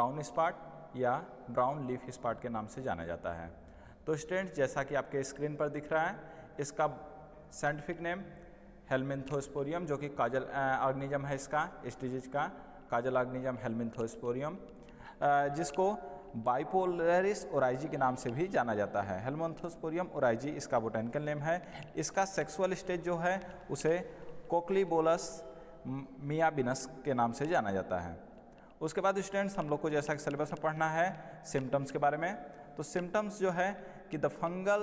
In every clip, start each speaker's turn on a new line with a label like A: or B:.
A: Brown spot या brown leaf spot के नाम से जाना जाता है। तो स्टूडेंट्स, जैसा कि आपके स्क्रीन पर दिख रहा है, इसका साइंटिफिक नेम हेलमिंथोस्पोरियम, जो कि काजल ऑर्गेनिज्म है इसका, इस डिजीज का काजल ऑर्गेनिज्म हेलमिंथोस्पोरियम, जिसको बाइपोलरिस ओराइजी के नाम से भी जाना जाता है। हेलमिंथोस्पोरियम ओराइजी इसका बोटेनिकल नेम है। इसका सेक्सुअल स्टेज जो है उसे कोक्लीबोलस मियाबिनस के नाम से जाना जाता है। उसके बाद स्टूडेंट्स, हम लोग को जैसा कि सिलेबस में पढ़ना है सिम्टम्स के बारे में। तो सिम्टम्स जो है कि the fungal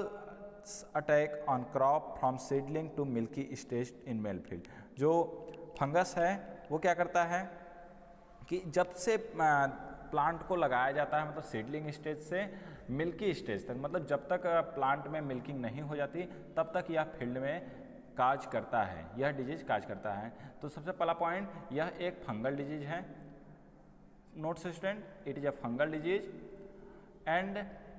A: attack on crop from seedling to milky stage in main field. जो फंगस है वो क्या करता है कि जब से प्लांट को लगाया जाता है, मतलब सीडलिंग स्टेज से मिल्की स्टेज तक, मतलब जब तक प्लांट में मिल्किंग नहीं हो जाती तब तक यह फील्ड में काज करता है, यह डिजीज काज करता है। तो सबसे पहला पॉइंट, यह एक फंगल डिजीज है। Note student, it is a fungal disease and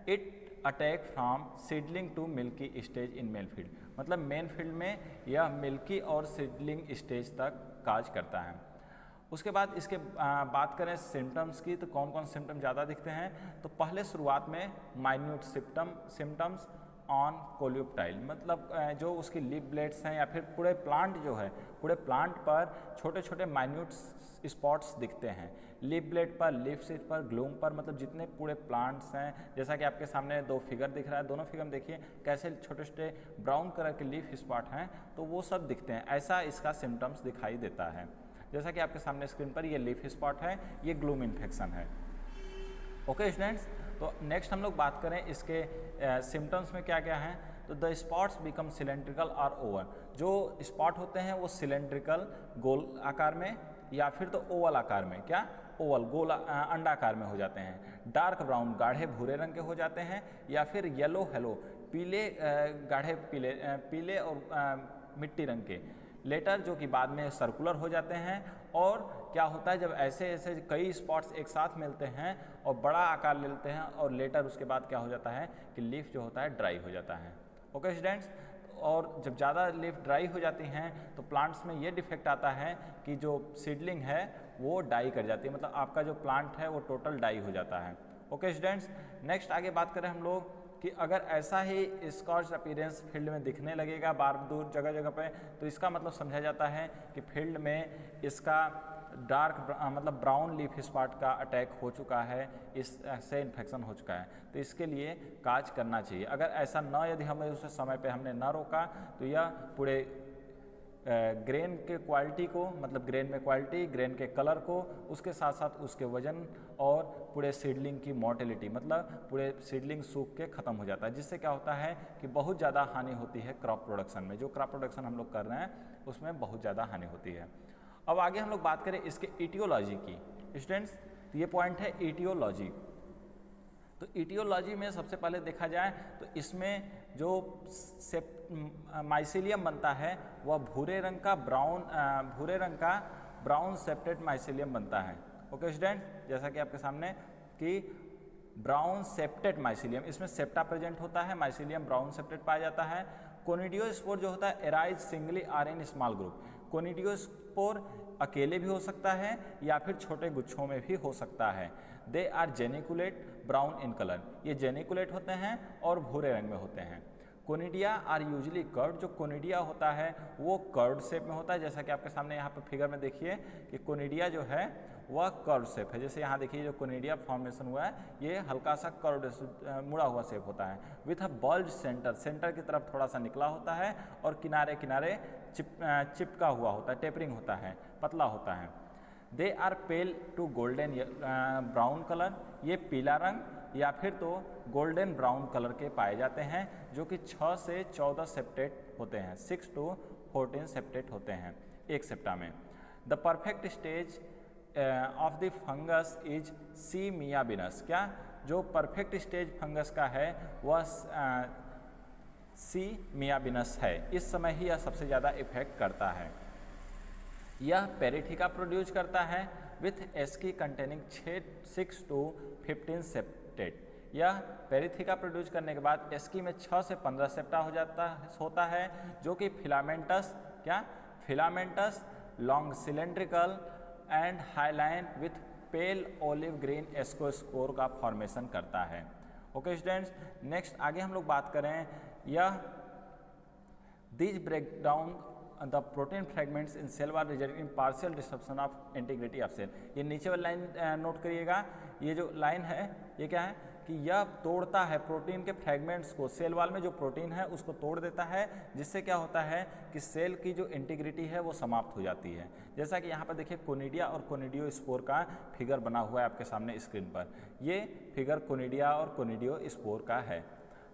A: it attack from seedling to milky stage in main field. मतलब मेन फील्ड में यह मिल्की और सीडलिंग स्टेज तक काज करता है। उसके बाद इसके बात करें सिम्टम्स की, तो कौन कौन सिम्टम ज़्यादा दिखते हैं। तो पहले शुरुआत में माइन्यूट सिम्टम्स ऑन कोलियोप्टाइल, मतलब जो उसकी लीफ ब्लेड्स हैं या फिर पूरे प्लांट जो है, पूरे प्लांट पर छोटे छोटे माइन्यूट स्पॉट्स दिखते हैं। लीफ ब्लेड पर, लीफ सीड पर, ग्लूम पर, मतलब जितने पूरे प्लांट्स हैं, जैसा कि आपके सामने दो फिगर दिख रहा है, दोनों फिगर में देखिए कैसे छोटे छोटे ब्राउन कलर के लीफ स्पॉट हैं, तो वो सब दिखते हैं। ऐसा इसका सिम्टम्स दिखाई देता है। जैसा कि आपके सामने स्क्रीन पर ये लीफ स्पॉट है, ये ग्लूम इन्फेक्शन है। ओके स्टूडेंट्स, तो नेक्स्ट हम लोग बात करें इसके सिम्टम्स में क्या क्या हैं। तो द स्पॉट्स बिकम सिलेंड्रिकल और ओवल। जो स्पॉट होते हैं वो सिलेंड्रिकल गोल आकार में या फिर तो ओवल आकार में, क्या ओवल गोल अंडाकार में हो जाते हैं। डार्क ब्राउन गाढ़े भूरे रंग के हो जाते हैं या फिर येलो हेलो पीले गाढ़े पीले और मिट्टी रंग के। लेटर जो कि बाद में सर्कुलर हो जाते हैं। और क्या होता है जब ऐसे ऐसे कई स्पॉट्स एक साथ मिलते हैं और बड़ा आकार ले लेते हैं, और लेटर उसके बाद क्या हो जाता है कि लीफ जो होता है ड्राई हो जाता है। ओके स्टूडेंट्स, और जब ज़्यादा लीफ ड्राई हो जाती हैं तो प्लांट्स में ये डिफेक्ट आता है कि जो सीडलिंग है वो डाई कर जाती है, मतलब आपका जो प्लांट है वो टोटल डाई हो जाता है। ओके स्टूडेंट्स, नेक्स्ट आगे बात करें हम लोग कि अगर ऐसा ही स्कॉच अपीयरेंस फील्ड में दिखने लगेगा बार दूर जगह जगह पे, तो इसका मतलब समझा जाता है कि फील्ड में इसका डार्क मतलब ब्राउन लीफ स्पॉट का अटैक हो चुका है, इससे इन्फेक्शन हो चुका है। तो इसके लिए काज करना चाहिए। अगर ऐसा न यदि हमें उस समय पे हमने न रोका तो यह पूरे ग्रेन के क्वालिटी को, मतलब ग्रेन में क्वालिटी, ग्रेन के कलर को, उसके साथ साथ उसके वजन और पूरे सीडलिंग की मोर्टेलिटी, मतलब पूरे सीडलिंग सूख के ख़त्म हो जाता है, जिससे क्या होता है कि बहुत ज़्यादा हानि होती है क्रॉप प्रोडक्शन में। जो क्रॉप प्रोडक्शन हम लोग कर रहे हैं उसमें बहुत ज़्यादा हानि होती है। अब आगे हम लोग बात करें इसके इटियोलॉजी की। स्टूडेंट्स, तो ये पॉइंट है इटियोलॉजी। तो इटियोलॉजी में सबसे पहले देखा जाए तो इसमें जो माइसीलियम बनता है वह भूरे रंग का ब्राउन सेप्टेट माइसीलियम बनता है। ओके स्टूडेंट, जैसा कि आपके सामने कि ब्राउन सेप्टेट माइसीलियम, इसमें सेप्टा प्रेजेंट होता है, माइसीलियम ब्राउन सेप्टेट पाया जाता है। कोनिडियोस्पोर जो होता है arise singly or in small group. Conidiospore अकेले भी हो सकता है या फिर छोटे गुच्छों में भी हो सकता है। They are geniculate brown in colour, ये जेनिकुलेट होते हैं और भूरे रंग में होते हैं। कोनिडिया आर यूजली कर्ड, जो कोनिडिया होता है वो कर्ड शेप में होता है। जैसा कि आपके सामने यहाँ पे फिगर में देखिए कि कोनिडिया जो है वह कर्ड शेप है। जैसे यहाँ देखिए जो कोनिडिया फॉर्मेशन हुआ है ये हल्का सा कर्ड मुड़ा हुआ शेप होता है, with a bulge centre, centre की तरफ थोड़ा सा निकला होता है और किनारे किनारे चिपका हुआ होता है, टेपरिंग होता है, पतला होता है। They are pale to golden brown colour, ये पीला रंग या फिर तो गोल्डन ब्राउन कलर के पाए जाते हैं, जो कि 6 से 14 सेप्टेट होते हैं, 6 to 14 सेप्टेट होते हैं एक सेप्टा में। The perfect stage of the fungus is C miyabeanus, क्या जो परफेक्ट स्टेज फंगस का है वह सी मियाबिनस है। इस समय ही यह सबसे ज़्यादा इफेक्ट करता है। यह पेरिथिका प्रोड्यूस करता है with asci containing 6 to 15 septate. यह पेरिथिका प्रोड्यूस करने के बाद एस्की में 6 से 15 सेप्टा होता है, जो कि filamentous long cylindrical and hyaline with pale olive green ascospore का फॉर्मेशन करता है। ओके स्टूडेंट्स, नेक्स्ट आगे हम लोग बात करें, यह these break down the protein fragments in cell wall result in partial disruption of integrity of cell. ये नीचे वाली लाइन नोट करिएगा, ये जो लाइन है ये क्या है कि यह तोड़ता है प्रोटीन के फ्रेगमेंट्स को, सेल वाल में जो प्रोटीन है उसको तोड़ देता है, जिससे क्या होता है कि सेल की जो इंटीग्रिटी है वो समाप्त हो जाती है। जैसा कि यहाँ पर देखिए कोनिडिया और कोनिडियोस्पोर का फिगर बना हुआ है आपके सामने स्क्रीन पर, ये फिगर कोनिडिया और कोनिडियोस्पोर का है।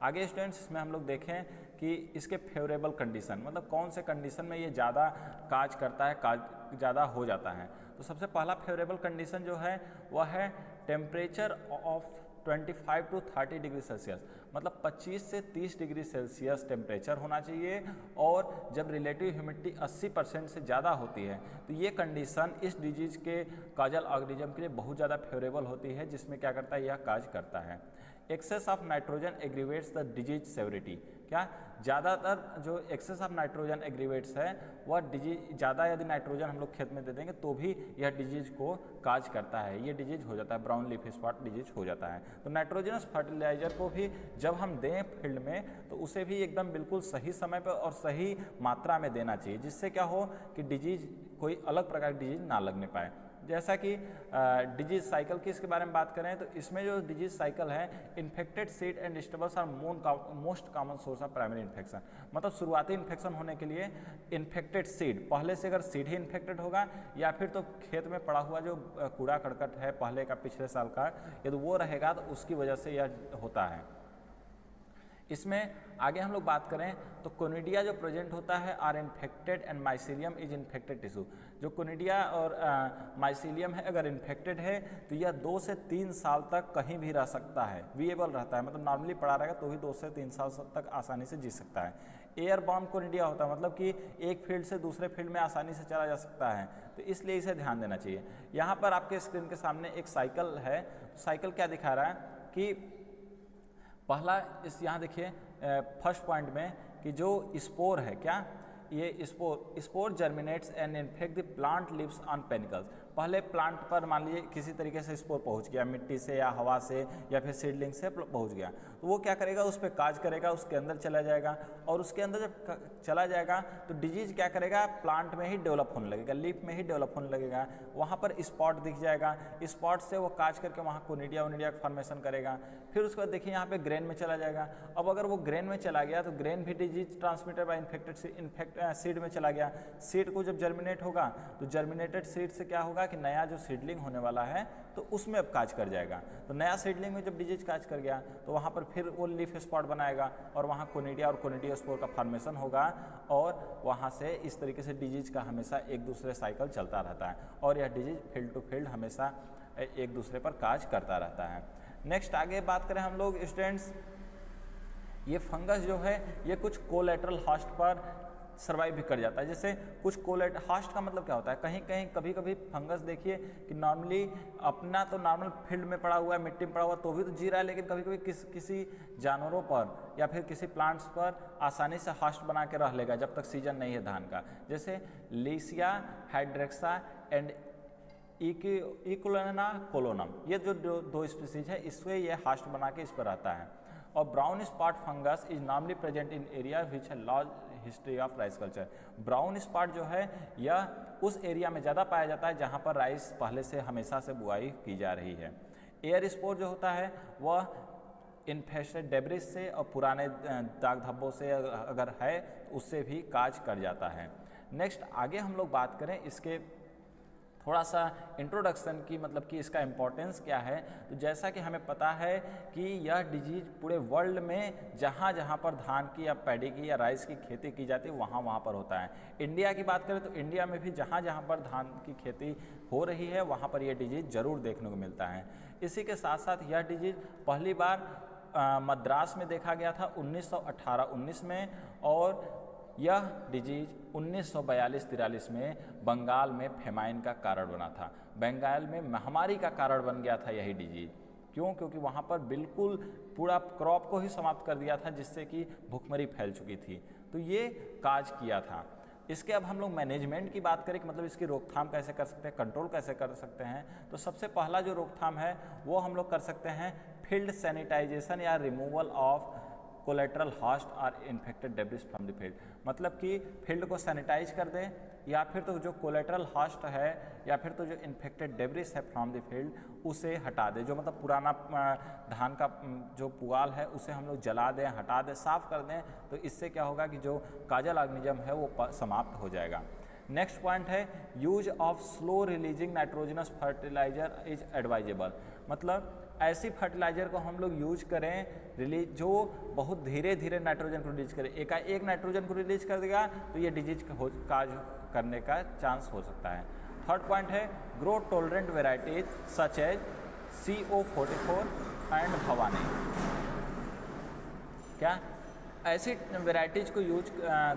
A: आगे स्टूडेंट्स इसमें हम लोग देखें कि इसके फेवरेबल कंडीशन, मतलब कौन से कंडीशन में ये ज़्यादा काज करता है, काज ज़्यादा हो जाता है। तो सबसे पहला फेवरेबल कंडीशन जो है वह है temperature of 25 to 30 degree Celsius, मतलब 25 से 30 डिग्री सेल्सियस टेम्परेचर होना चाहिए, और जब रिलेटिव ह्यूमिडिटी 80% से ज़्यादा होती है तो ये कंडीशन इस डिजीज़ के काजल ऑर्गेनिज्म के लिए बहुत ज़्यादा फेवरेबल होती है, जिसमें क्या करता है, यह काज करता है। Excess of nitrogen aggravates the disease severity, क्या ज़्यादातर जो एक्सेस ऑफ नाइट्रोजन एग्रीवेट्स है वह डिजीज ज़्यादा यदि नाइट्रोजन हम लोग खेत में दे देंगे तो भी यह डिजीज को काज करता है, ये डिजीज हो जाता है, ब्राउन लीफ स्पॉट डिजीज हो जाता है। तो नाइट्रोजनस फर्टिलाइजर को भी जब हम दें फील्ड में तो उसे भी एकदम बिल्कुल सही समय पर और सही मात्रा में देना चाहिए, जिससे क्या हो कि डिजीज कोई अलग प्रकार की डिजीज ना लगने पाए। जैसा कि डिजीज साइकिल की इसके बारे में बात करें तो इसमें जो डिजीज साइकिल है, infected seed and disturbance are most common source of primary infection, मतलब शुरुआती इन्फेक्शन होने के लिए इन्फेक्टेड सीड, पहले से अगर सीड ही इन्फेक्टेड होगा या फिर तो खेत में पड़ा हुआ जो कूड़ा करकट है पहले का पिछले साल का, यदि वो रहेगा तो उसकी वजह से यह होता है। इसमें आगे हम लोग बात करें तो कोनिडिया जो प्रेजेंट होता है are infected and mycelium is infected tissue. जो कोनिडिया और माइसीलियम है अगर इन्फेक्टेड है तो यह 2 से 3 साल तक कहीं भी रह सकता है, विएबल रहता है, मतलब नॉर्मली पड़ा रहेगा तो भी 2 से 3 साल तक आसानी से जी सकता है। एयर बॉर्न कोनिडिया होता है, मतलब कि एक फील्ड से दूसरे फील्ड में आसानी से चला जा सकता है, तो इसलिए इसे ध्यान देना चाहिए। यहाँ पर आपके स्क्रीन के सामने एक साइकिल है, साइकिल क्या दिखा रहा है कि पहला इस यहाँ देखिए फर्स्ट पॉइंट में कि जो स्पोर है, क्या ये spore germinates and infect the plant leaves on panicles. पहले प्लांट पर मान लीजिए किसी तरीके से स्पोर पहुंच गया, मिट्टी से या हवा से या फिर सीडलिंग से पहुंच गया, तो वो क्या करेगा, उस पर काज करेगा, उसके अंदर चला जाएगा, और उसके अंदर जब चला जाएगा तो डिजीज क्या करेगा, प्लांट में ही डेवलप होने लगेगा, लीफ में ही डेवलप होने लगेगा, वहाँ पर स्पॉट दिख जाएगा, स्पॉट से वो काज करके वहाँ कोनिडिया का फॉर्मेशन करेगा। फिर उसके बाद देखिए यहाँ पे ग्रेन में चला जाएगा। अब अगर वो ग्रेन में चला गया तो ग्रेन भी disease transmitted by infected seed में चला गया। सीड को जब जर्मिनेट होगा तो जर्मिनेटेड सीड से क्या होगा कि नया जो सीडलिंग होने वाला है तो उसमें अब काज कर जाएगा। तो नया सीडलिंग में जब डिजीज काज कर गया तो वहाँ पर फिर वो लीफ स्पॉट बनाएगा और वहाँ कोनिडिया और कोनिडियोस्पोर का फॉर्मेशन होगा, और वहाँ से इस तरीके से डिजीज का हमेशा एक दूसरे साइकिल चलता रहता है, और यह डिजीज फील्ड टू फील्ड हमेशा एक दूसरे पर काज करता रहता है। नेक्स्ट आगे बात करें हम लोग स्टूडेंट्स, ये फंगस जो है ये कुछ कोलेटरल होस्ट पर सर्वाइव भी कर जाता है। जैसे कुछ कोलेट होस्ट का मतलब क्या होता है, कहीं कहीं कभी कभी फंगस देखिए कि नॉर्मली अपना तो नॉर्मल फील्ड में पड़ा हुआ है, मिट्टी में पड़ा हुआ तो भी तो जी रहा है, लेकिन कभी कभी किसी जानवरों पर या फिर किसी प्लांट्स पर आसानी से होस्ट बना के रह लेगा जब तक सीजन नहीं है धान का। जैसे लीसिया हाइड्रेक्सा एंड इकुलेना कोलोनम, ये जो दो स्पीसीज है इससे ये होस्ट बना के इस पर रहता है। और brown spot fungus is normally present in area which है large history of rice culture. Brown spot जो है यह उस एरिया में ज़्यादा पाया जाता है जहाँ पर राइस पहले से हमेशा से बुआई की जा रही है। एयर स्पोर जो होता है वह इन्फेक्टेड डेब्रिज से और पुराने दाग धब्बों से अगर है तो उससे भी काज कर जाता है। नेक्स्ट आगे हम लोग बात करें इसके थोड़ा सा इंट्रोडक्शन की, मतलब कि इसका इम्पोर्टेंस क्या है। तो जैसा कि हमें पता है कि यह डिजीज पूरे वर्ल्ड में जहाँ जहाँ पर धान की या पैडी की या राइस की खेती की जाती है वहाँ पर होता है। इंडिया की बात करें तो इंडिया में भी जहाँ जहाँ पर धान की खेती हो रही है वहाँ पर यह डिजीज ज़रूर देखने को मिलता है। इसी के साथ साथ यह डिजीज पहली बार मद्रास में देखा गया था 1918-19 में, और यह डिजीज 1942-43 में बंगाल में फेमाइन का कारण बना था। बंगाल में महामारी का कारण बन गया था यही डिजीज। क्यों? क्योंकि वहाँ पर बिल्कुल पूरा क्रॉप को ही समाप्त कर दिया था, जिससे कि भुखमरी फैल चुकी थी, तो ये काज किया था। इसके अब हम लोग मैनेजमेंट की बात करें कि मतलब इसकी रोकथाम कैसे कर सकते हैं, कंट्रोल कैसे कर सकते हैं, तो सबसे पहला जो रोकथाम है वो हम लोग कर सकते हैं फील्ड सैनिटाइजेशन या रिमूवल ऑफ कोलेट्रल हॉस्ट और infected debris from the field. मतलब कि फील्ड को सैनिटाइज कर दें या फिर तो जो कोलेट्रल हॉस्ट है या फिर तो जो इन्फेक्टेड डेब्रिस है फ्रॉम द फील्ड उसे हटा दें। जो मतलब पुराना धान का जो पुआल है उसे हम लोग जला दें, हटा दें, साफ कर दें, तो इससे क्या होगा कि जो काजल ऑर्गेनिज्म है वो समाप्त हो जाएगा। नेक्स्ट पॉइंट है use of slow releasing nitrogenous fertiliser is advisable. मतलब ऐसी फर्टिलाइजर को हम लोग यूज करें जो बहुत धीरे धीरे नाइट्रोजन को रिलीज करे। एक नाइट्रोजन को रिलीज कर देगा तो ये डिजीज काज करने का चांस हो सकता है। थर्ड पॉइंट है grow tolerant varieties such as CO44 and Bhavani. क्या ऐसी वेराइटीज को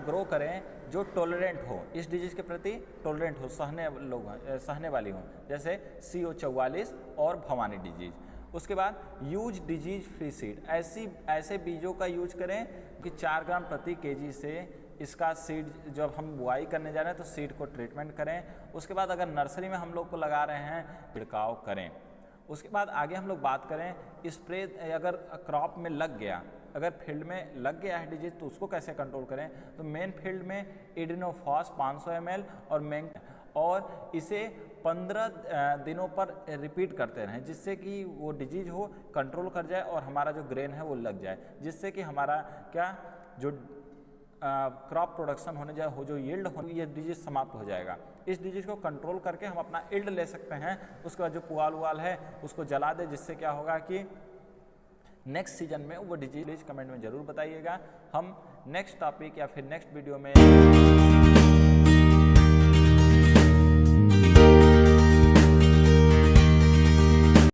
A: ग्रो करें जो टॉलरेंट हो, इस डिजीज के प्रति टॉलरेंट हो, सहने वाली हो, जैसे CO44 और भवानी डिजीज। उसके बाद यूज डिजीज फ्री सीड। ऐसे बीजों का यूज करें कि 4 ग्राम प्रति केजी से इसका सीड जब हम बुआई करने जा रहे हैं तो सीड को ट्रीटमेंट करें। उसके बाद अगर नर्सरी में हम लोग को लगा रहे हैं छिड़काव करें। उसके बाद आगे हम लोग बात करें स्प्रे, अगर क्रॉप में लग गया, अगर फील्ड में लग गया है डिजीज तो उसको कैसे कंट्रोल करें। तो मेन फील्ड में इडिनोफॉस 500 ml और इसे 15 दिनों पर रिपीट करते रहें, जिससे कि वो डिजीज हो कंट्रोल कर जाए और हमारा जो ग्रेन है वो लग जाए, जिससे कि हमारा क्या जो क्रॉप प्रोडक्शन होने जाए हो, जो यील्ड हो, ये डिजीज समाप्त हो जाएगा। इस डिजीज को कंट्रोल करके हम अपना यील्ड ले सकते हैं। उसके बाद जो पुआल उवाल है उसको जला दे, जिससे क्या होगा कि नेक्स्ट सीजन में वो डिजीज कमेंट में ज़रूर बताइएगा। हम नेक्स्ट टॉपिक या फिर नेक्स्ट वीडियो में